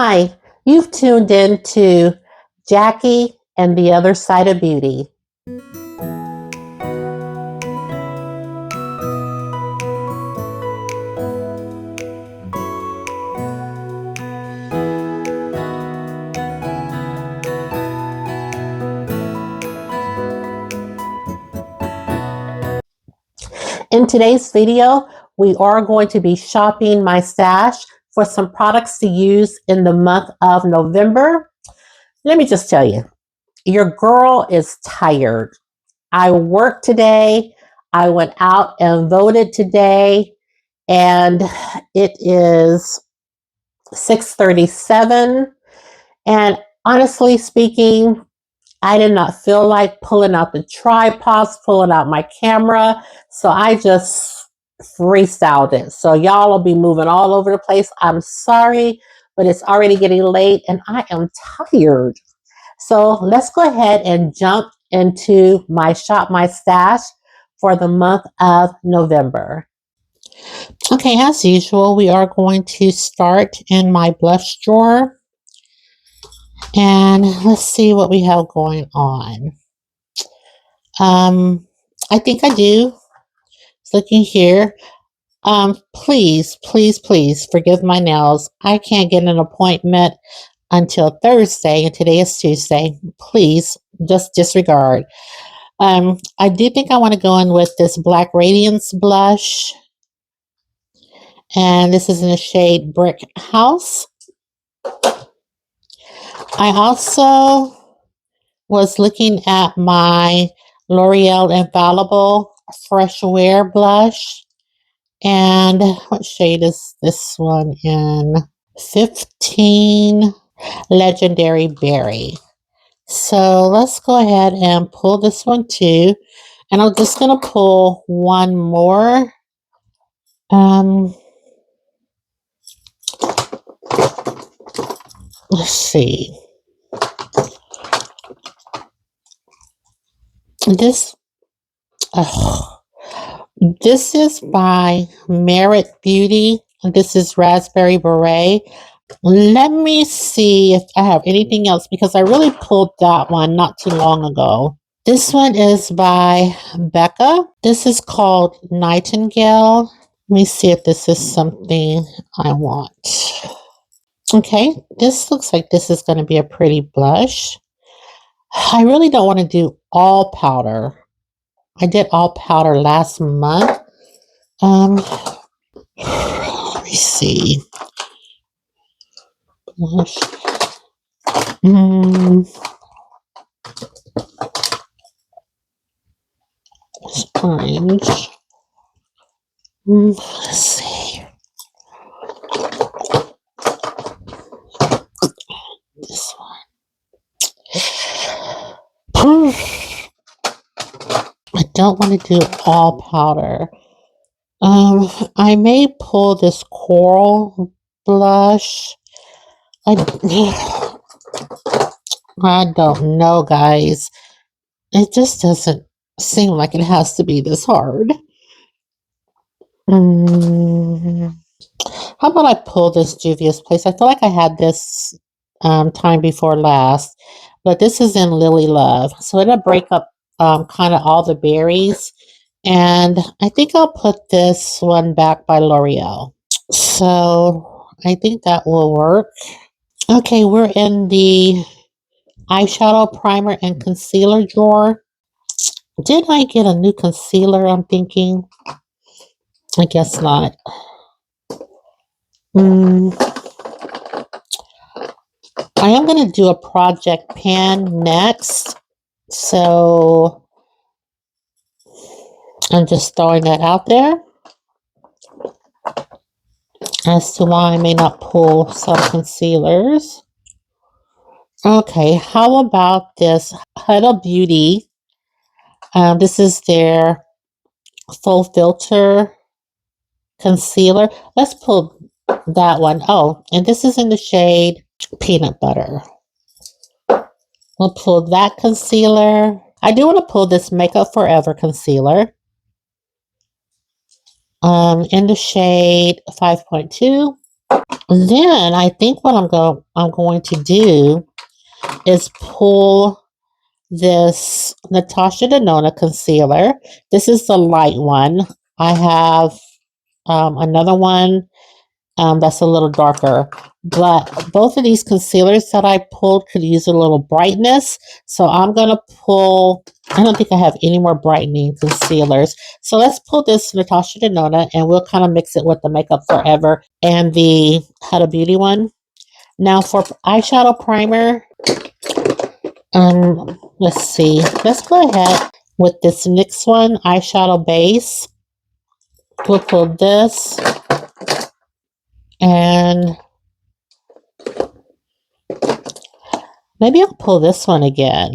Hi, you've tuned in to Jackie and the Other Side of Beauty. In today's video, we are going to be shopping my stash for some products to use in the month of November. Let me just tell you, your girl is tired. I worked today. I went out and voted today, and it is 6:37. And honestly speaking, I did not feel like pulling out the tripods, pulling out my camera. So I just freestyled it. So y'all will be moving all over the place. I'm sorry, but it's already getting late and I am tired. So let's go ahead and jump into my shop, my stash for the month of November. Okay, as usual, we are going to start in my blush drawer. And let's see what we have going on. I think I do. Looking here. Please forgive my nails. I can't get an appointment until Thursday, and today is Tuesday. Please just disregard. I do think I want to go in with this Black Radiance blush. And this is in the shade Brick House. I also was looking at my L'Oreal Infallible Fresh Wear blush. And what shade is this one in? 15 Legendary Berry. So let's go ahead and pull this one too. And I'm just going to pull one more. Let's see. This is by Merit Beauty. This is Raspberry Beret. Let me see if I have anything else because I really pulled that one not too long ago. This one is by Becca. This is called Nightingale. Let me see if this is something I want. Okay, this looks like this is going to be a pretty blush. I really don't want to do all powder. I did all powder last month. Let me see. Blush. It's orange. Let's see. This one. I don't want to do all powder. I may pull this coral blush. I don't know, guys. It just doesn't seem like it has to be this hard. How about I pull this Juvia's Place? I feel like I had this time before last, but this is in Lily Love. So it'll break up kind of all the berries. And I think I'll put this one back by L'Oreal. So I think that will work. Okay, we're in the eyeshadow primer and concealer drawer. Did I get a new concealer? I'm thinking. I guess not. I am going to do a project pan next. So I'm just throwing that out there as to why I may not pull some concealers. Okay, how about this Huda Beauty? This is their full filter concealer. Let's pull that one. Oh, and this is in the shade Peanut Butter. We'll pull that concealer. I do want to pull this Makeup Forever concealer. In the shade 5.2. Then I think what I'm going to do is pull this Natasha Denona concealer. This is the light one. I have another one that's a little darker. But both of these concealers that I pulled could use a little brightness. So I'm going to pull, I don't think I have any more brightening concealers. So let's pull this Natasha Denona and we'll kind of mix it with the Makeup Forever and the Huda Beauty one. Now for eyeshadow primer, let's see. Let's go ahead with this next one, eyeshadow base. We'll pull this and maybe I'll pull this one again.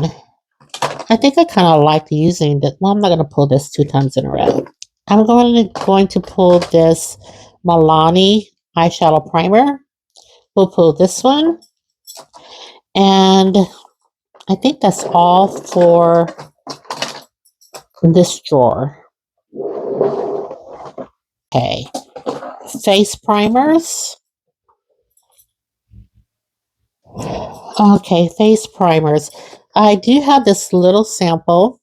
I think I kind of like using that. Well, I'm not going to pull this 2 times in a row. I'm going to pull this Milani eyeshadow primer. We'll pull this one. And I think that's all for this drawer. Okay. Face primers. Okay, face primers. I do have this little sample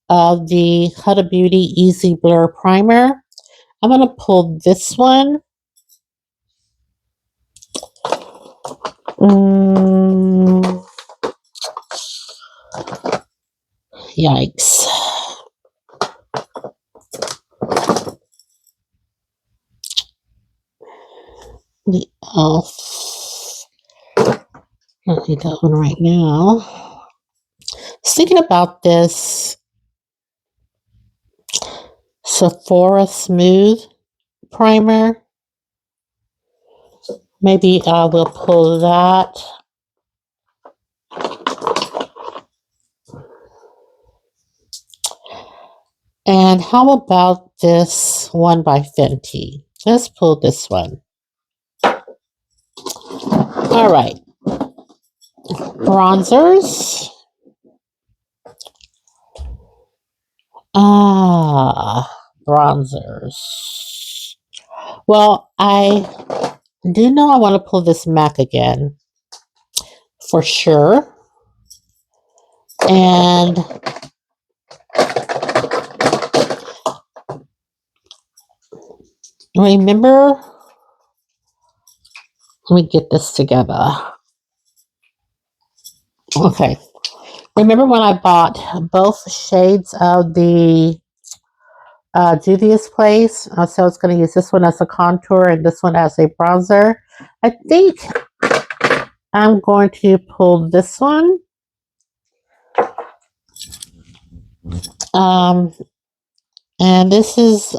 of the Huda Beauty Easy Blur Primer. I'm going to pull this one. Yikes. Oh, I don't need that one right now. Thinking about this Sephora Smooth Primer. Maybe I will pull that. And how about this one by Fenty? Let's pull this one. All right. Bronzers. Bronzers. Well, I do know I want to pull this MAC again. For sure. And remember, let me get this together. Okay. Remember when I bought both shades of the Juvia's Place? So I was going to use this one as a contour and this one as a bronzer. I think I'm going to pull this one. And this is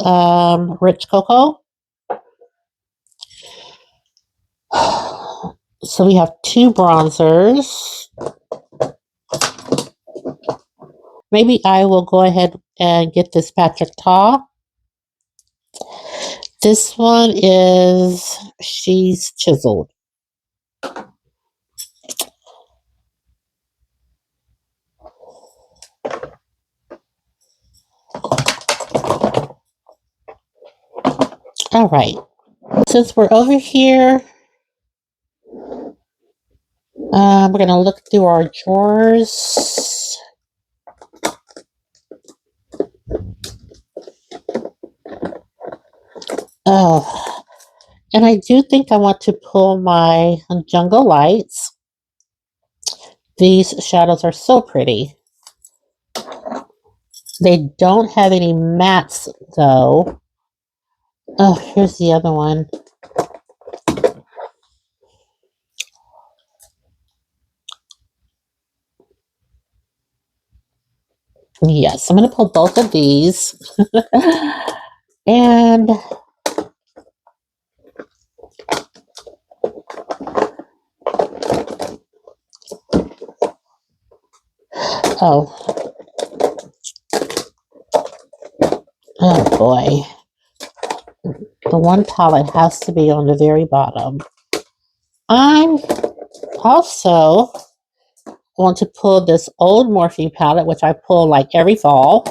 Rich Cocoa. So we have 2 bronzers. Maybe I will go ahead and get this Patrick Ta. This one is She's Chiseled. All right. Since we're over here, we're going to look through our drawers. Oh, and I do think I want to pull my Jungle Lights. These shadows are so pretty. They don't have any mattes, though. Oh, here's the other one. Yes, I'm going to pull both of these. And oh boy. The one palette has to be on the very bottom. I'm also want to pull this old Morphe palette, which I pull like every fall.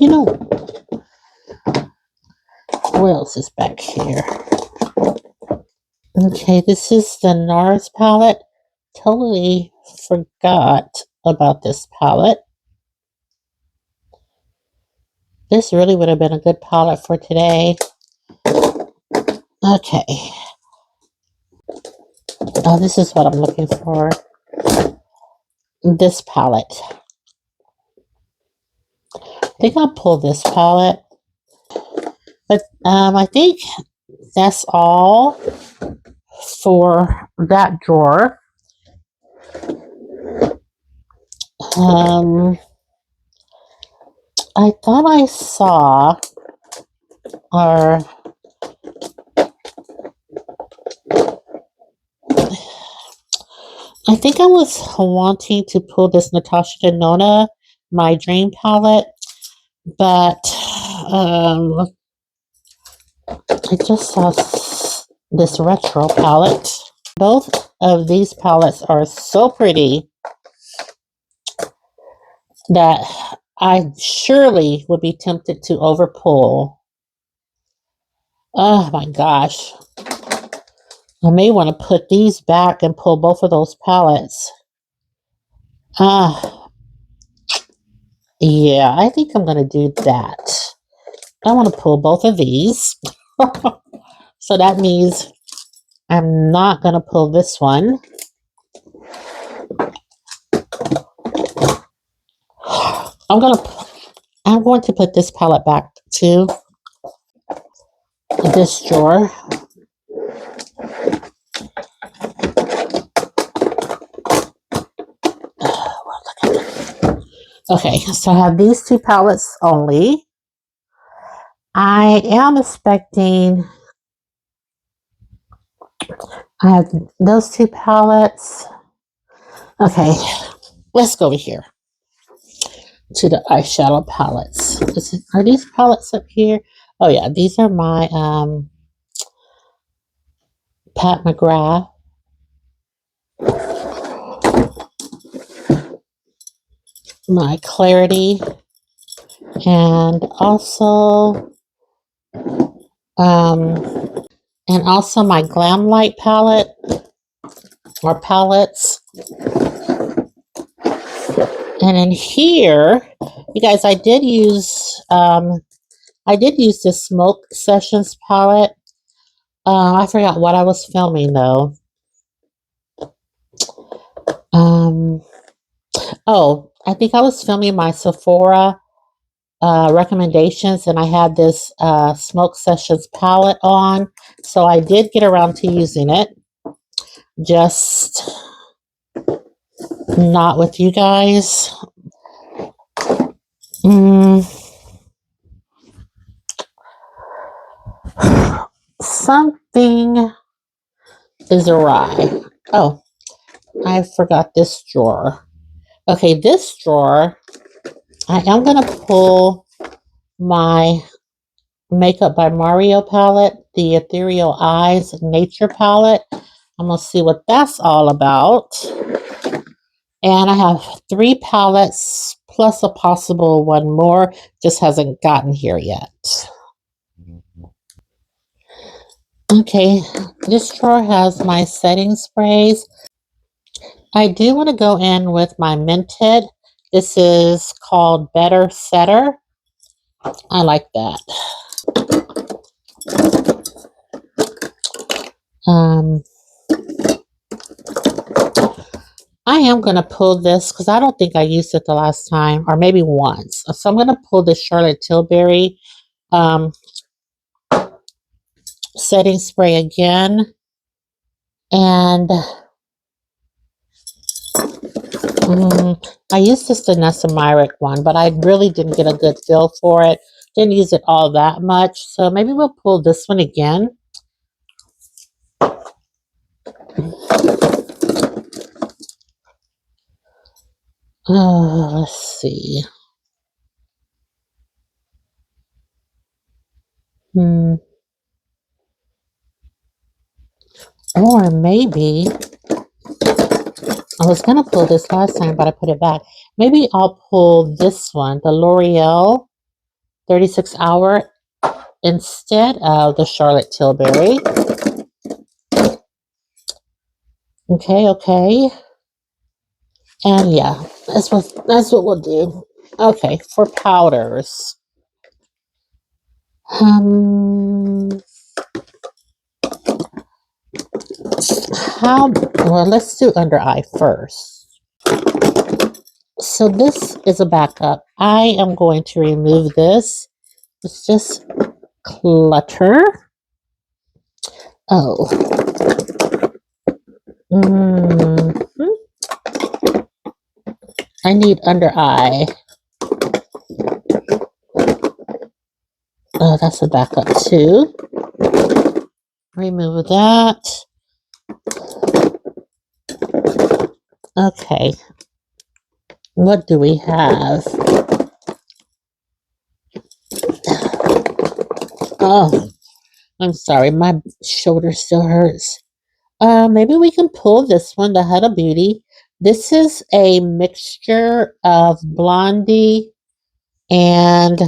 You know, what else is back here? Okay, this is the Nars palette. Totally forgot about this palette. This really would have been a good palette for today. Okay. Oh, this is what I'm looking for. This palette. I think I'll pull this palette. But I think that's all for that drawer. I thought I saw, or I think I was wanting to pull this Natasha Denona, My Dream palette, but I just saw this retro palette. Both of these palettes are so pretty that I surely would be tempted to overpull. Oh my gosh. I may want to put these back and pull both of those palettes. Yeah, I think I'm going to do that. I want to pull both of these. So that means I'm not going to pull this one. I'm going to put this palette back to this drawer. Okay, so I have these two palettes only. I am expecting, I have those two palettes. Okay, let's go over here to the eyeshadow palettes. Are these palettes up here? Oh yeah, these are my Pat McGrath. My Clarity. And also my Glam Light palette or palettes. And in here, you guys, I did use this Smoke Sessions palette. I forgot what I was filming though. Oh, I think I was filming my Sephora recommendations, and I had this Smoke Sessions palette on, so I did get around to using it, just not with you guys. Something is awry. Oh, I forgot this drawer. Okay, this drawer, I am going to pull my Makeup by Mario palette, the Ethereal Eyes Nature palette. I'm going to see what that's all about. And I have 3 palettes plus a possible one more. Just hasn't gotten here yet. Okay, this drawer has my setting sprays. I do want to go in with my Mented. This is called Better Setter. I like that. I am going to pull this because I don't think I used it the last time, or maybe once. So I'm going to pull this Charlotte Tilbury setting spray again. And I used this Vanessa Myrick one, but I really didn't get a good feel for it. Didn't use it all that much. So maybe we'll pull this one again. Let's see. Or maybe, I was going to pull this last time, but I put it back. Maybe I'll pull this one, the L'Oreal 36 hour instead of the Charlotte Tilbury. Okay, okay. And yeah, that's what we'll do. Okay, for powders. Well, let's do under eye first. So this is a backup. I am going to remove this. It's just clutter. Oh. I need under eye. Oh, that's a backup too. Remove that. Okay. What do we have? Oh, I'm sorry. My shoulder still hurts. Maybe we can pull this one, the Huda Beauty. This is a mixture of Blondie and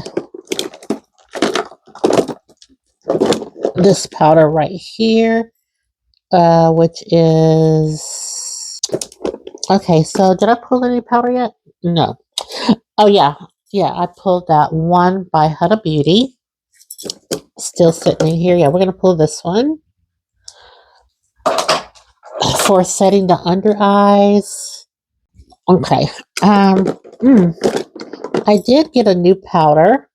this powder right here, which is... Okay, so did I pull any powder yet? No. Oh, yeah. Yeah, I pulled that one by Huda Beauty. Still sitting in here. Yeah, we're going to pull this one for setting the under eyes. Okay. I did get a new powder.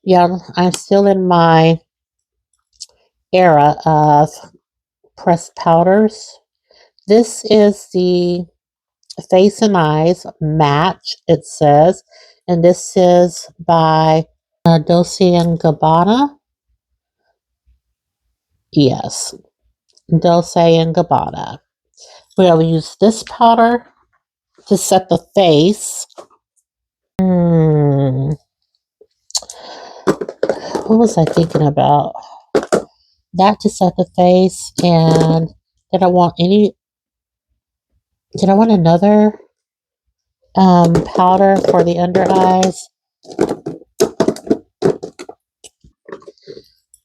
Yeah, I'm still in my era of pressed powders. This is the Face and Eyes Match, it says. And this is by Dolce & Gabbana. Yes, Dolce & Gabbana. We'll use this powder to set the face. What was I thinking about? That to set the face, and did I want another powder for the under eyes?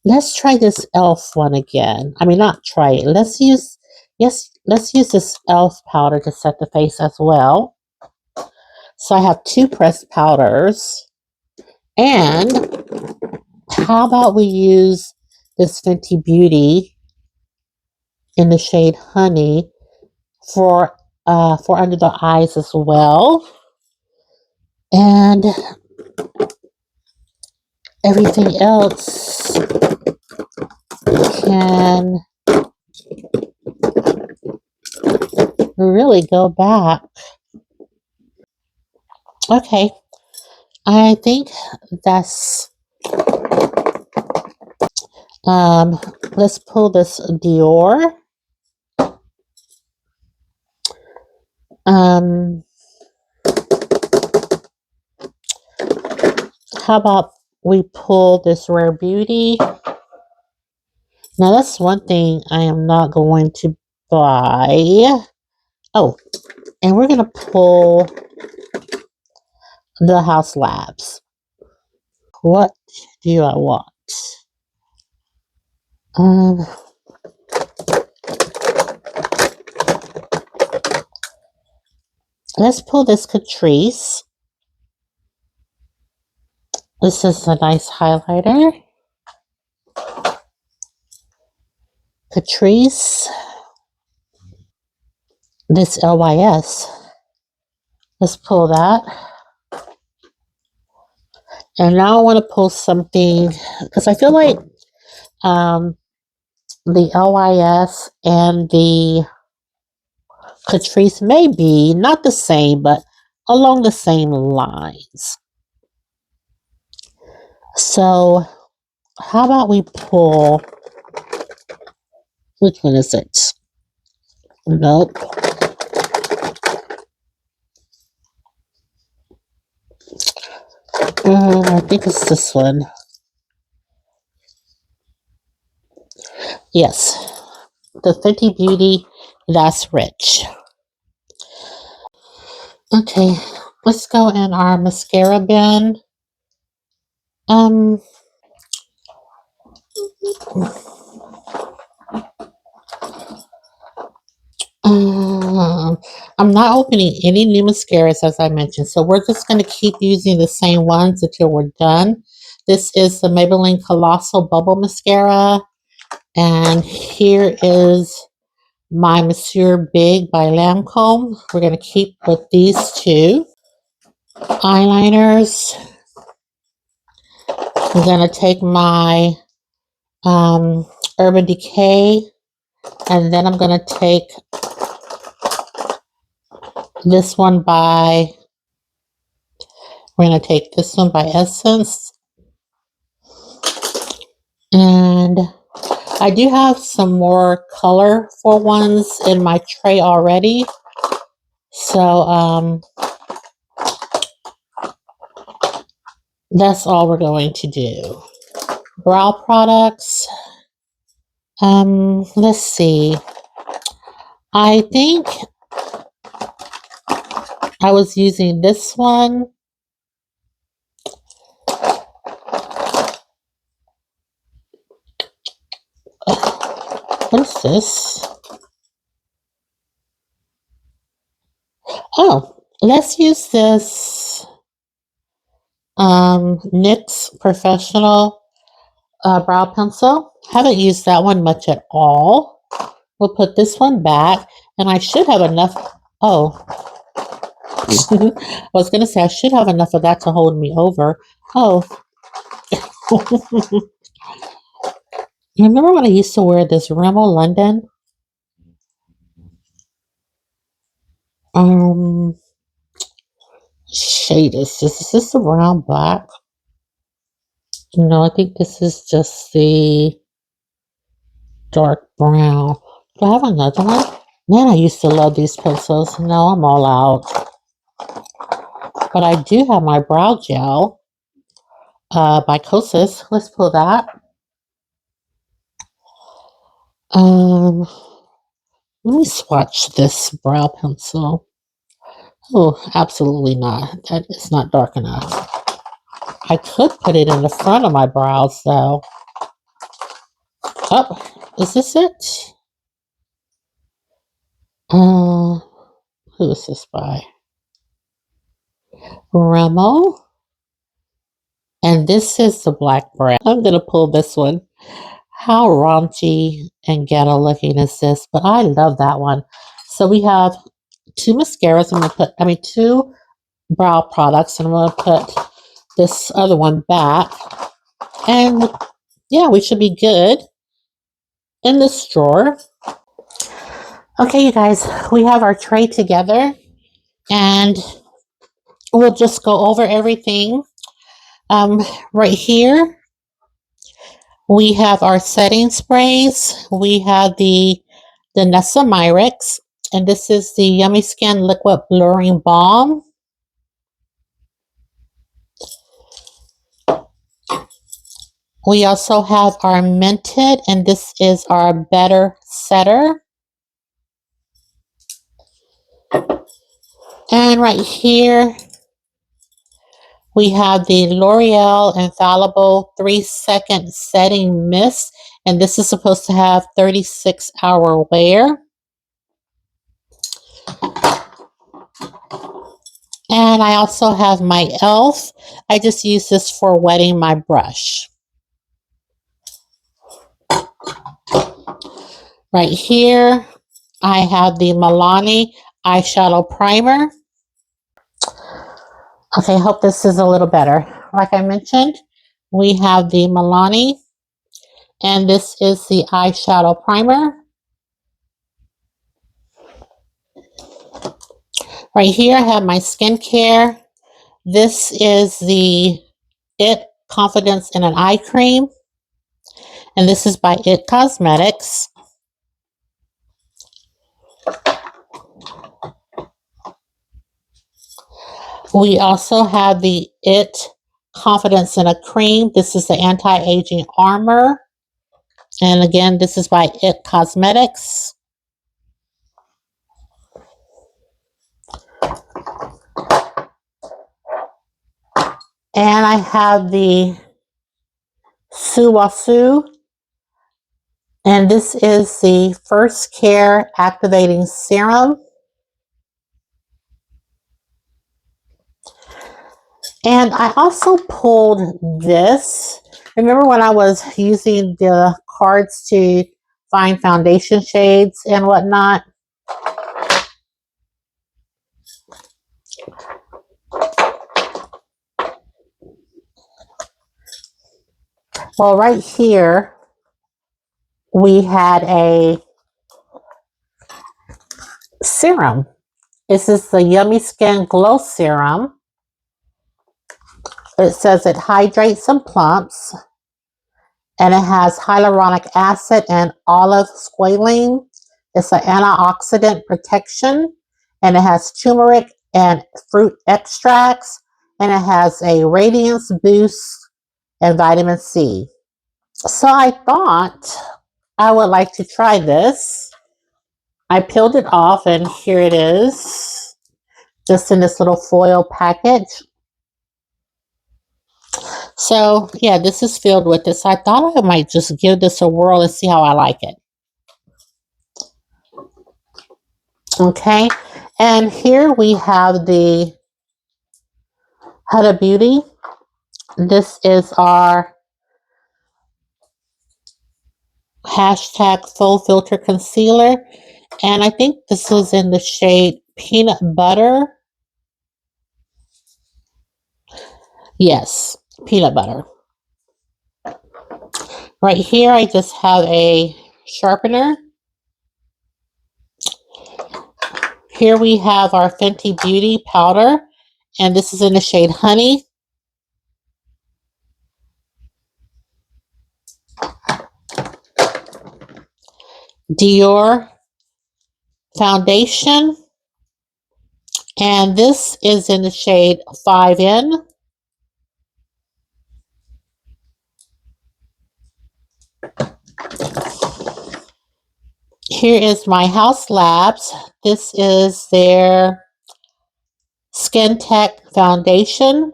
Let's try this e.l.f. one again. I mean, not try it. Let's use this e.l.f. powder to set the face as well. So I have two pressed powders. And how about we use this Fenty Beauty in the shade Honey for under the eyes as well. And everything else can really go back. Okay, I think that's let's pull this Dior. How about we pull this Rare Beauty? Now that's one thing I am not going to buy. Oh, and we're gonna pull the House Labs. What do I want? Let's pull this Catrice. This is a nice highlighter. Catrice. This LYS. Let's pull that. And now I want to pull something, because I feel like the LYS and the Catrice may be not the same, but along the same lines. So how about we pull, which one is it? Nope. I think it's this one. Yes, the Fenty Beauty That's Rich. Okay, let's go in our mascara bin. Um, um, I'm not opening any new mascaras, as I mentioned, so we're just going to keep using the same ones until we're done. This is the Maybelline Colossal Bubble Mascara, and here is my Monsieur Big by Lancôme. We're going to keep with these two. Eyeliners. I'm going to take my Urban Decay, and then I'm going to take this one by, we're going to take this one by Essence. And I do have some more colorful ones in my tray already. So that's all we're going to do. Brow products. Let's see. I think I was using this one. What is this? Oh, let's use this NYX Professional brow pencil. Haven't used that one much at all. We'll put this one back, and I should have enough. Oh, I was going to say I should have enough of that to hold me over. Oh, you remember when I used to wear this Rimmel London? Shade is this? Is this the brown black? No, I think this is just the dark brown. Do I have another one? Man, I used to love these pencils. No, I'm all out. But I do have my brow gel by Kosas. Let's pull that. Um, Let me swatch this brow pencil. Oh, absolutely not. That is not dark enough. I could put it in the front of my brows, though. Oh, is this it? Who is this by? Remo. And this is the black brown. I'm going to pull this one. How raunchy and ghetto looking is this? But I love that one. So we have two mascaras. I'm going to put, two brow products. And I'm going to put this other one back. And yeah, we should be good in this drawer. Okay, you guys, we have our tray together. And we'll just go over everything. Right here, we have our setting sprays. We have the Nessa Myrix, and this is the Yummy Skin Liquid Blurring Balm. We also have our Mented, and this is our Better Setter. And right here, we have the L'Oreal Infallible 3-second Setting Mist, and this is supposed to have 36-hour wear. And I also have my e.l.f. I just use this for wetting my brush. Right here, I have the Milani Eyeshadow Primer. Okay, I hope this is a little better. Like I mentioned, we have the Milani, and this is the Eyeshadow Primer. Right here, I have my skincare. This is the IT Confidence in an Eye Cream, and this is by IT Cosmetics. We also have the IT Confidence in a Cream. This is the Anti-Aging Armor. And again, this is by IT Cosmetics. And I have the Suwasu. And this is the First Care Activating Serum. And I also pulled this. Remember when I was using the cards to find foundation shades and whatnot? Well, right here, we had a serum. This is the Yummy Skin Glow Serum. It says it hydrates and plumps. And it has hyaluronic acid and olive squalene. It's an antioxidant protection. And it has turmeric and fruit extracts. And it has a radiance boost and vitamin C. So I thought I would like to try this. I peeled it off and here it is. Just in this little foil package. So yeah, this is filled with this. I thought I might just give this a whirl and see how I like it. Okay, and here we have the Huda Beauty. This is our hashtag Full Filter Concealer. And I think this is in the shade Peanut Butter. Yes, Peanut Butter. Right here, I just have a sharpener. Here we have our Fenty Beauty powder. And this is in the shade Honey. Dior foundation. And this is in the shade 5N. Here is my House Labs. This is their Skin Tech Foundation.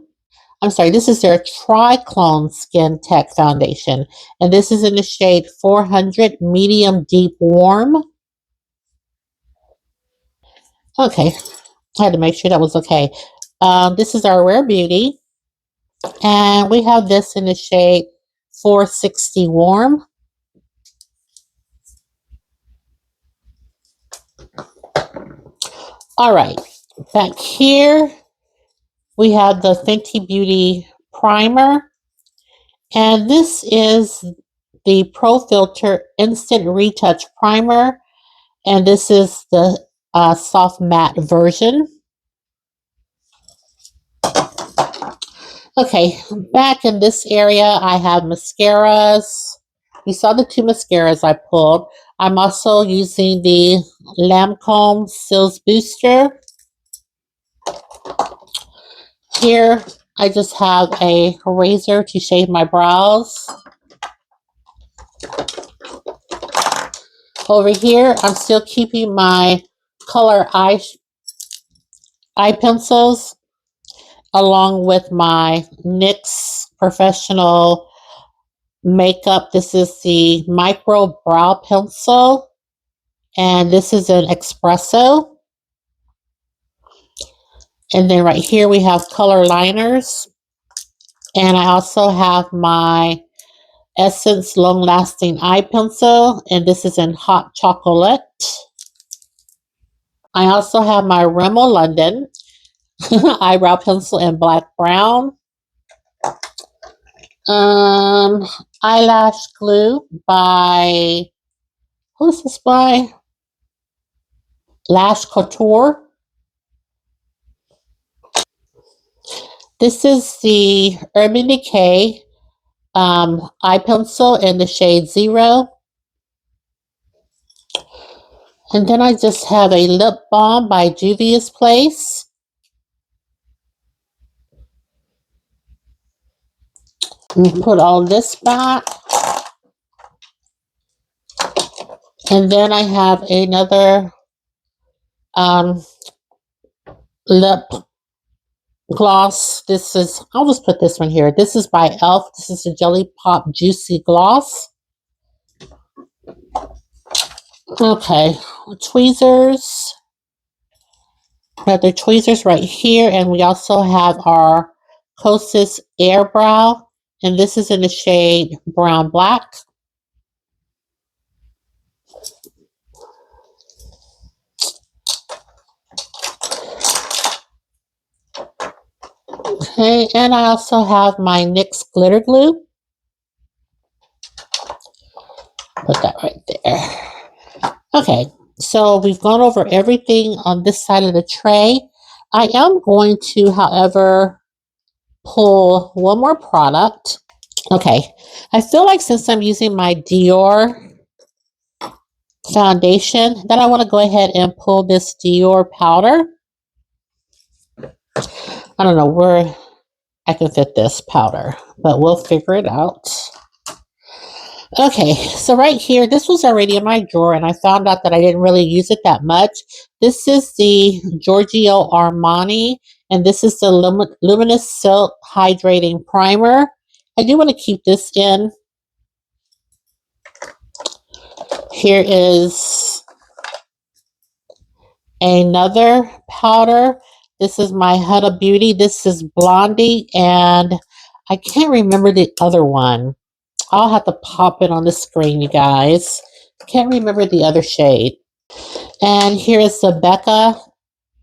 I'm sorry, this is their Triclone Skin Tech Foundation. And this is in the shade 400 Medium Deep Warm. Okay, I had to make sure that was okay. This is our Rare Beauty. And we have this in the shade 460 Warm. All right, back here we have the Fenty Beauty Primer. And this is the Pro Filter Instant Retouch Primer. And this is the soft matte version. Okay, back in this area, I have mascaras. You saw the two mascaras I pulled. I'm also using the Lancôme Cils Booster. Here, I just have a razor to shave my brows. Over here, I'm still keeping my color eye pencils along with my NYX Professional Makeup. This is the Micro Brow Pencil, and this is an espresso. And then right here we have color liners. And I also have my Essence Long Lasting Eye Pencil, and this is in Hot Chocolate. I also have my Rimmel London eyebrow pencil in black brown. Eyelash glue by, who's this by? Lash Couture. This is the Urban Decay eye pencil in the shade 0. And then I just have a lip balm by Juvia's Place. Put all this back. And then I have another lip gloss. This is, I'll just put this one here. This is by e.l.f. This is the Jelly Pop Juicy Gloss. Okay, tweezers. We have the tweezers right here, and we also have our Kosas Air Brow, and this is in the shade Brown Black. Okay, and I also have my NYX Glitter Glue. Put that right there. Okay, so we've gone over everything on this side of the tray. I am going to, however, pull one more product. Okay, I feel like since I'm using my Dior foundation, that I want to go ahead and pull this Dior powder. I don't know where I can fit this powder, but we'll figure it out. Okay, so right here, this was already in my drawer, and I found out that I didn't really use it that much. This is the Giorgio Armani, and this is the Luminous Silk Hydrating Primer. I do want to keep this in. Here is another powder. This is my Huda Beauty. This is Blondie, and I can't remember the other one. I'll have to pop it on the screen, you guys. Can't remember the other shade. And here is the Becca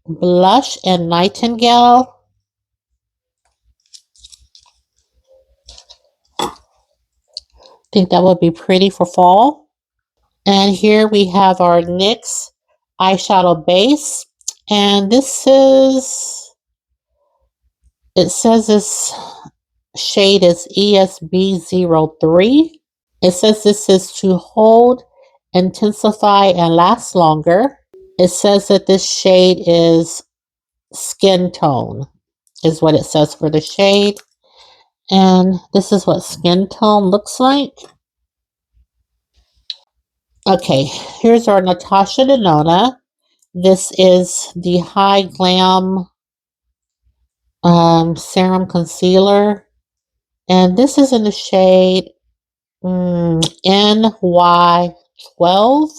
Blush and Nightingale. I think that would be pretty for fall. And here we have our NYX eyeshadow base. And this is, it says this shade is ESB03. It says this is to hold, intensify, and last longer. It says that this shade is skin tone, is what it says for the shade. And this is what skin tone looks like. Okay, here's our Natasha Denona. This is the High Glam Serum Concealer. And this is in the shade NY12.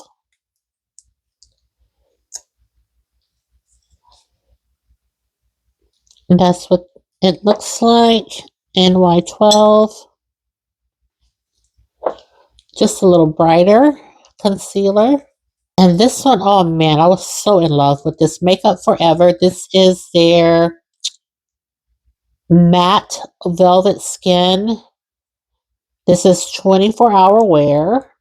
And that's what it looks like. NY12. Just a little brighter concealer. And this one, oh man, I was so in love with this Makeup Forever. This is their matte velvet skin. This is 24-hour wear.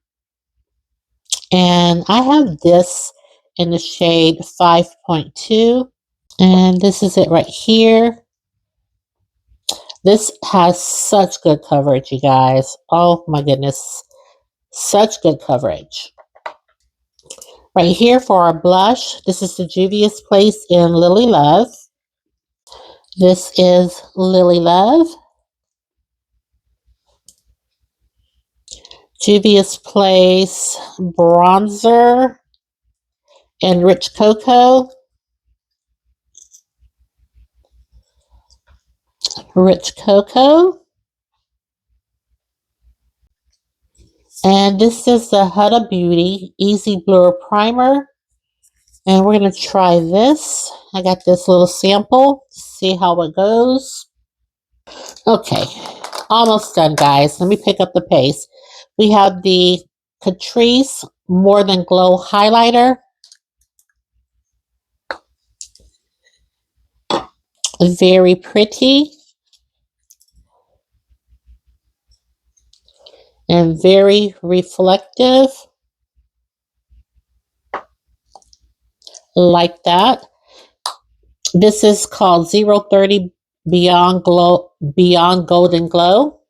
And I have this in the shade 5.2. And this is it right here. This has such good coverage, you guys. Oh my goodness. Such good coverage. Right here for our blush, this is the Juvia's Place in Lily Love. This is Lily Love. Juvia's Place bronzer and Rich Cocoa. Rich Cocoa. And this is the Huda Beauty Easy Blur Primer. And we're going to try this. I got this little sample. See how it goes. Okay. Almost done, guys. Let me pick up the pace. We have the Catrice More Than Glow Highlighter. Very pretty. And very reflective. Like that. This is called 030 Beyond Golden Glow.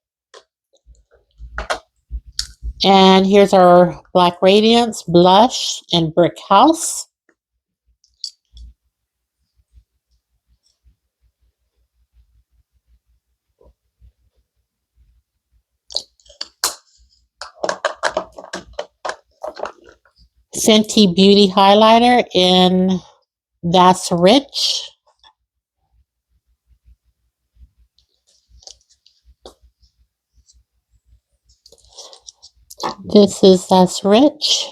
And here's our Black Radiance blush and Brick House. Fenty Beauty highlighter in That's Rich. This is That's Rich.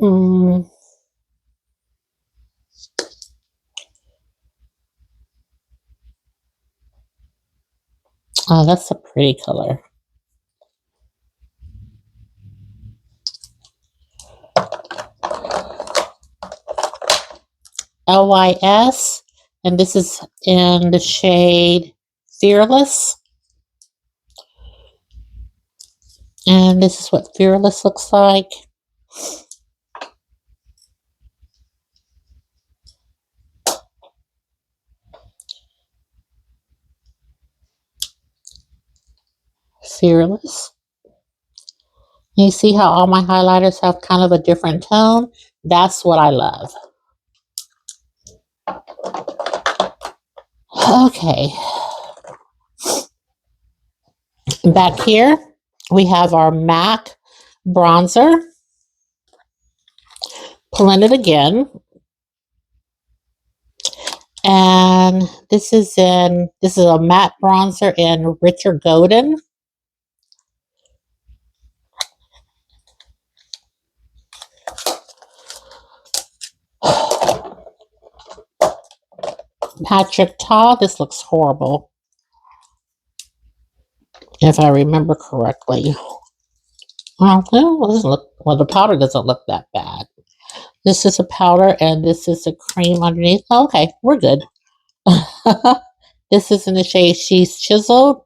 Mm. Oh, that's a pretty color. LYS, and this is in the shade Fearless. And this is what Fearless looks like. Fearless. You see how all my highlighters have kind of a different tone? That's what I love. Okay. Back here, we have our MAC bronzer. Pulling it again. And this is a matte bronzer in Richer Golden. Patrick Ta, this looks horrible. If I remember correctly. Well, it doesn't look, well, the powder doesn't look that bad. This is a powder and this is a cream underneath. Okay, we're good. This is in the shade She's Chiseled.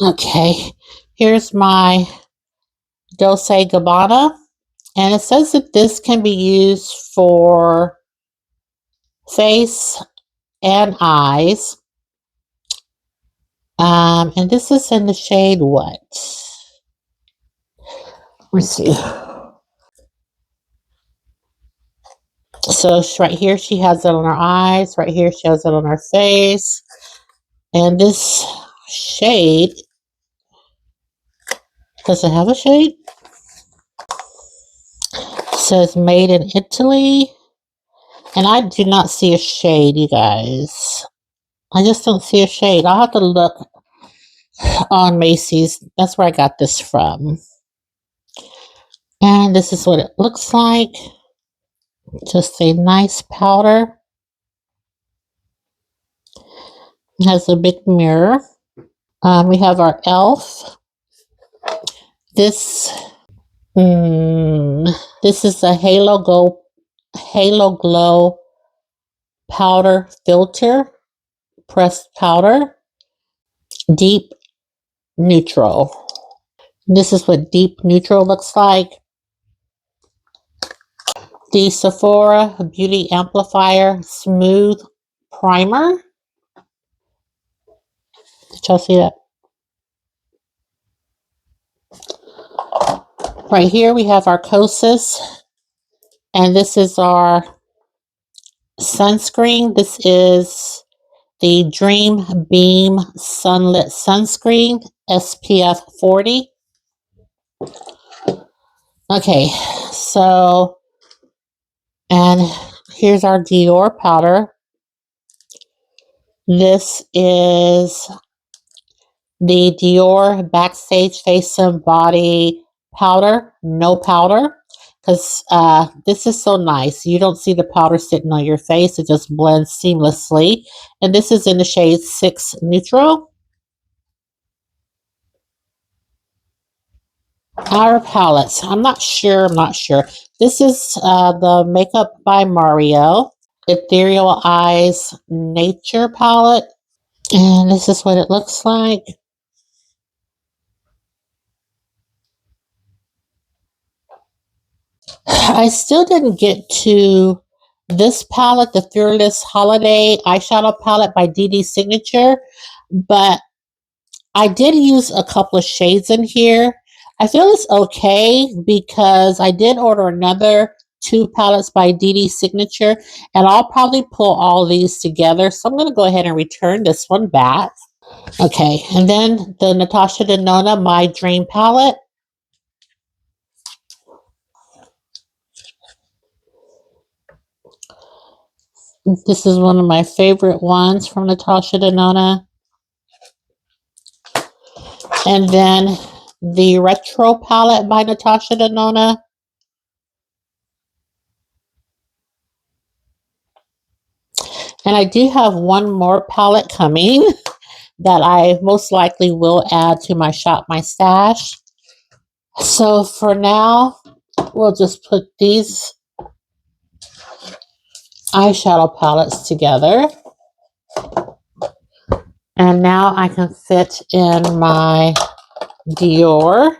Okay, here's my Dolce Gabbana. And it says that this can be used for face and eyes. And this is in the shade what? Let's see. So right here she has it on her eyes. Right here she has it on her face. And this shade, does it have a shade? It says made in Italy. And I do not see a shade, you guys. I just don't see a shade. I'll have to look on Macy's. That's where I got this from. And this is what it looks like. Just a nice powder. It has a big mirror. We have our e.l.f. This is a Halo Glow powder filter, pressed powder, deep neutral. This is what deep neutral looks like. The Sephora Beauty Amplifier Smooth Primer. Did y'all see that? Right here we have our Kosas. And this is our sunscreen. This is the Dream Beam Sunlit Sunscreen, SPF 40. Okay, so, and here's our Dior powder. This is the Dior Backstage Face and Body powder, no powder, because this is so nice. You don't see the powder sitting on your face. It just blends seamlessly. And this is in the shade 6 Neutral. Our palettes. I'm not sure. This is the Makeup by Mario Ethereal Eyes Nature palette. And this is what it looks like. I still didn't get to this palette, the Fearless Holiday Eyeshadow Palette by DD Signature, but I did use a couple of shades in here. I feel it's okay because I did order another 2 palettes by DD Signature, and I'll probably pull all these together. So I'm going to go ahead and return this one back. Okay, and then the Natasha Denona My Dream palette. This is one of my favorite ones from Natasha Denona. And then the Retro palette by Natasha Denona. And I do have one more palette coming that I most likely will add to my Shop My Stash. So for now, we'll just put these eyeshadow palettes together. And now I can fit in my Dior.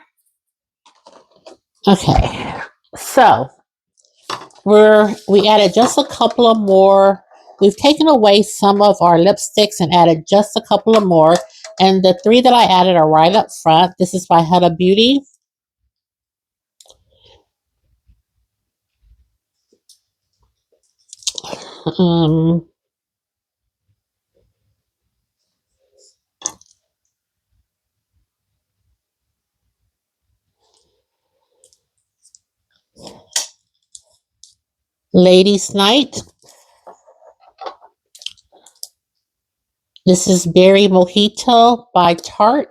Okay, so we added just a couple of more. We've taken away some of our lipsticks and added just a couple of more. And the three that I added are right up front. This is by Huda Beauty. Ladies Night. This is Berry Mojito by Tarte.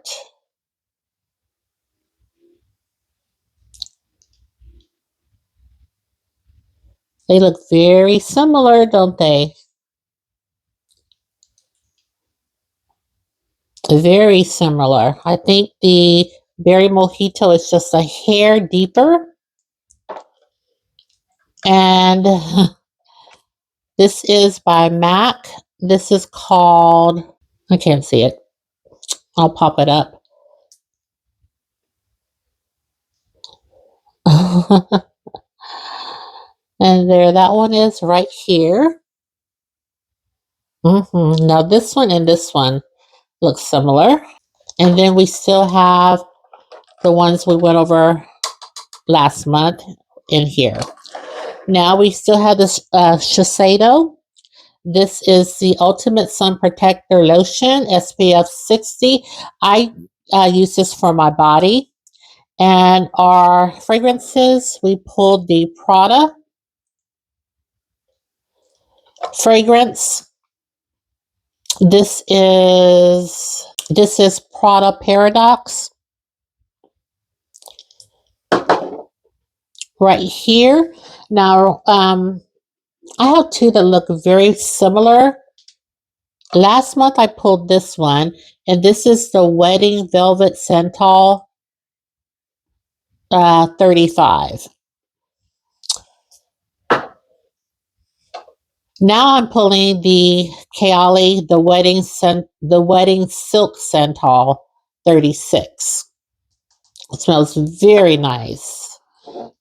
They look very similar, don't they? Very similar. I think the Berry Mojito is just a hair deeper. And this is by MAC. This is called, I can't see it. I'll pop it up. And there, that one is right here. Now this one and this one look similar. And then we still have the ones we went over last month in here. Now we still have this Shiseido. This is the Ultimate Sun Protector Lotion, SPF 60. I use this for my body. And our fragrances, we pulled the Prada fragrance. This is Prada Paradox. Right here. Now, I have two that look very similar. Last month I pulled this one, and this is the Wedding Velvet Santal 35. Now I'm pulling the Kayali, the Wedding Silk Santal 36. It smells very nice.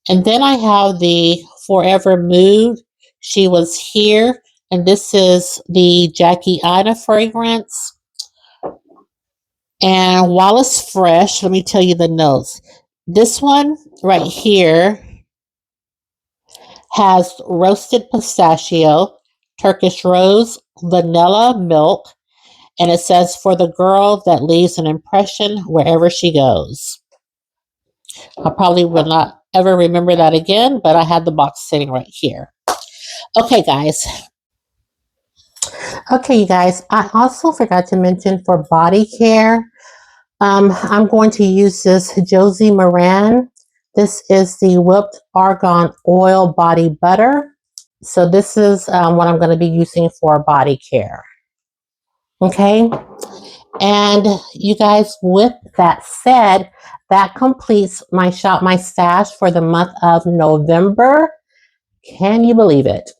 And then I have the Forever Mood. She Was Here. And this is the Jackie Aina fragrance. And while it's fresh, let me tell you the notes. This one right here has roasted pistachio, Turkish rose, vanilla milk, and it says, for the girl that leaves an impression wherever she goes. I probably will not ever remember that again, but I had the box sitting right here. Okay, guys. Okay, you guys, I also forgot to mention for body care, I'm going to use this Josie Maran. This is the Whipped Argan Oil Body Butter. So this is what I'm going to be using for body care. Okay. And you guys, with that said, that completes my Shop My Stash for the month of November. Can you believe it?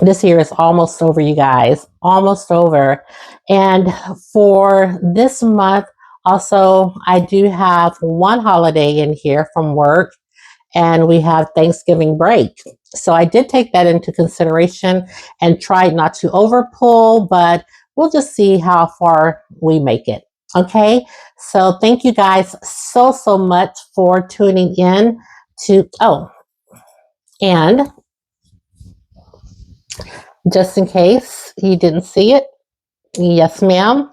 This year is almost over, you guys. Almost over. And for this month, also, I do have one holiday in here from work, and we have Thanksgiving break. So I did take that into consideration and tried not to overpull, but we'll just see how far we make it. Okay, so thank you guys so much for tuning in to, and just in case you didn't see it, yes, ma'am,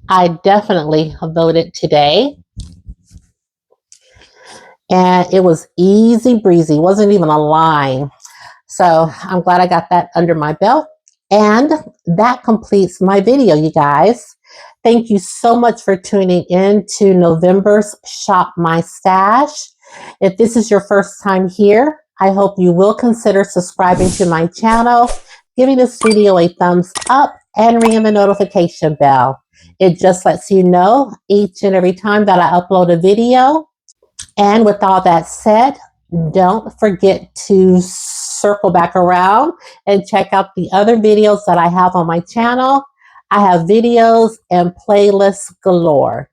I definitely voted today. And it was easy breezy, wasn't even a line. So I'm glad I got that under my belt. And that completes my video, you guys. Thank you so much for tuning in to November's Shop My Stash. If this is your first time here, I hope you will consider subscribing to my channel, giving this video a thumbs up, and ringing the notification bell. It just lets you know each and every time that I upload a video. And with all that said, don't forget to circle back around and check out the other videos that I have on my channel. I have videos and playlists galore.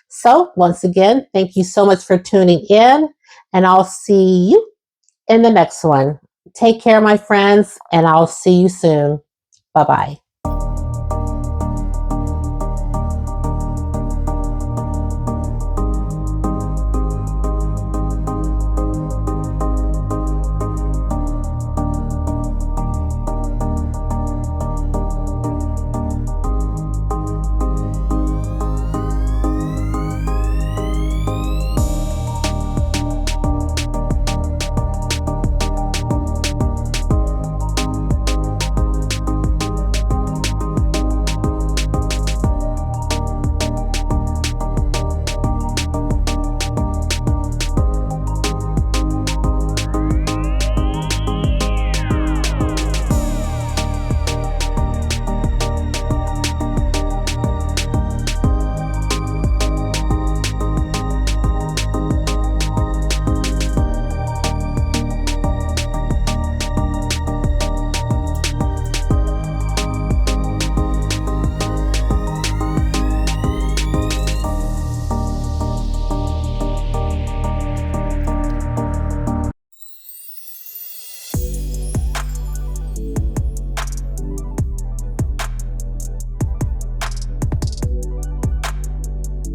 So once again, thank you so much for tuning in, and I'll see you in the next one. Take care, my friends, and I'll see you soon. Bye-bye.